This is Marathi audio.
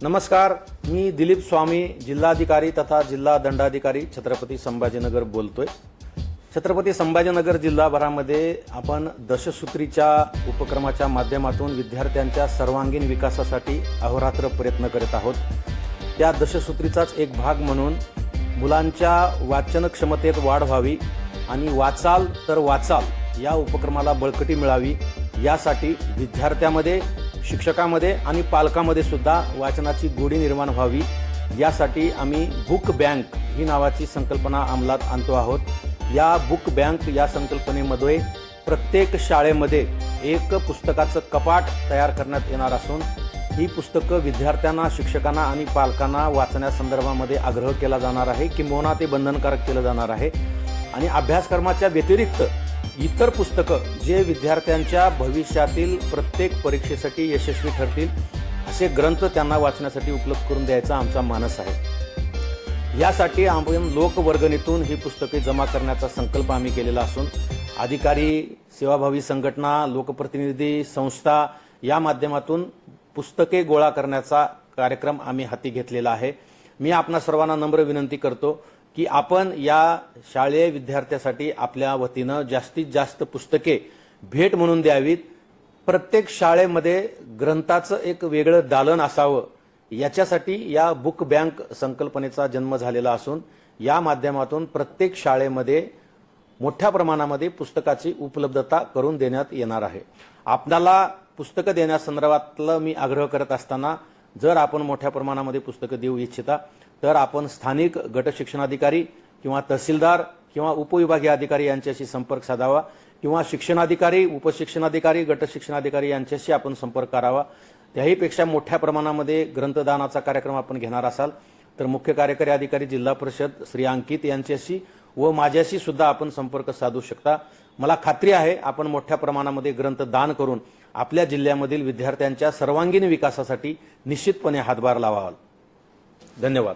नमस्कार, मी दिलीप स्वामी, जिल्हाधिकारी तथा जिल्हा दंडाधिकारी छत्रपती संभाजीनगर बोलतोय। छत्रपती संभाजीनगर जिल्हाभरामध्ये आपण दशसूत्रीच्या उपक्रमाच्या माध्यमातून विद्यार्थ्यांच्या सर्वांगीण विकासासाठी अहोरात्र प्रयत्न करत आहोत। त्या दशसूत्रीचाच एक भाग म्हणून मुलांच्या वाचन क्षमतेत वाढ व्हावी आणि वाचाल तर वाचाल या उपक्रमाला बळकटी मिळावी यासाठी विद्यार्थ्यांमध्ये, शिक्षकांमध्ये आणि पालकांमध्ये सुद्धा वाचनाची गोडी निर्माण व्हावी यासाठी आम्ही बुक बँक ही नावाची संकल्पना अंमलात आणतो आहोत। या बुक बँक या संकल्पनेमध्ये प्रत्येक शाळेमध्ये एक पुस्तकाचं कपाट तयार करण्यात येणार असून ही पुस्तकं विद्यार्थ्यांना, शिक्षकांना आणि पालकांना वाचण्यासंदर्भामध्ये आग्रह केला जाणार आहे, किंबहुना ते बंधनकारक केलं जाणार आहे। आणि अभ्यासक्रमाच्या व्यतिरिक्त इतर पुस्तकं जे विद्यार्थ्यांच्या भविष्यातील प्रत्येक परीक्षेसाठी यशस्वी ठरतील असे ग्रंथ त्यांना वाचण्यासाठी उपलब्ध करून द्यायचा आमचा मानस आहे। यासाठी आपण लोकवर्गणीतून ही पुस्तके जमा करण्याचा संकल्प आम्ही केलेला असून अधिकारी, सेवाभावी संघटना, लोकप्रतिनिधी, संस्था या माध्यमातून पुस्तके गोळा करण्याचा कार्यक्रम आम्ही हाती घेतलेला आहे। मी आपणा सर्वांना नम्र विनंती करतो की आपण या शालेय विद्यार्थ्यासाठी आपल्या वतीनं जास्तीत जास्त पुस्तके भेट म्हणून द्यावीत। प्रत्येक शाळेमध्ये ग्रंथाचं एक वेगळं दालन असावं याच्यासाठी या बुक बँक संकल्पनेचा जन्म झालेला असून या माध्यमातून प्रत्येक शाळेमध्ये मोठ्या प्रमाणामध्ये पुस्तकाची उपलब्धता करून देण्यात येणार आहे। आपल्याला पुस्तकं देण्यासंदर्भातलं मी आग्रह करत असताना जर आपण मोठ्या प्रमाणामध्ये पुस्तकं देऊ इच्छिता तर आपण स्थानिक गट शिक्षणाधिकारी किंवा तहसीलदार किंवा उपविभागीय अधिकारी यांच्याशी संपर्क साधावा किंवा शिक्षणाधिकारी, उपशिक्षणाधिकारी, गट शिक्षणाधिकारी यांच्याशी आपण संपर्क करावा। त्याहीपेक्षा मोठ्या प्रमाणामध्ये ग्रंथदानाचा कार्यक्रम आपण घेणार असाल तर मुख्य कार्यकारी अधिकारी जिल्हा परिषद श्री अंकित यांच्याशी व माझ्याशी सुद्धा आपण संपर्क साधू शकता। मला खात्री आहे आपण मोठ्या प्रमाणामध्ये ग्रंथदान करून आपल्या जिल्ह्यामधील विद्यार्थ्यांच्या सर्वांगीण विकासासाठी निश्चितपणे हातभार लावाल। धन्यवाद।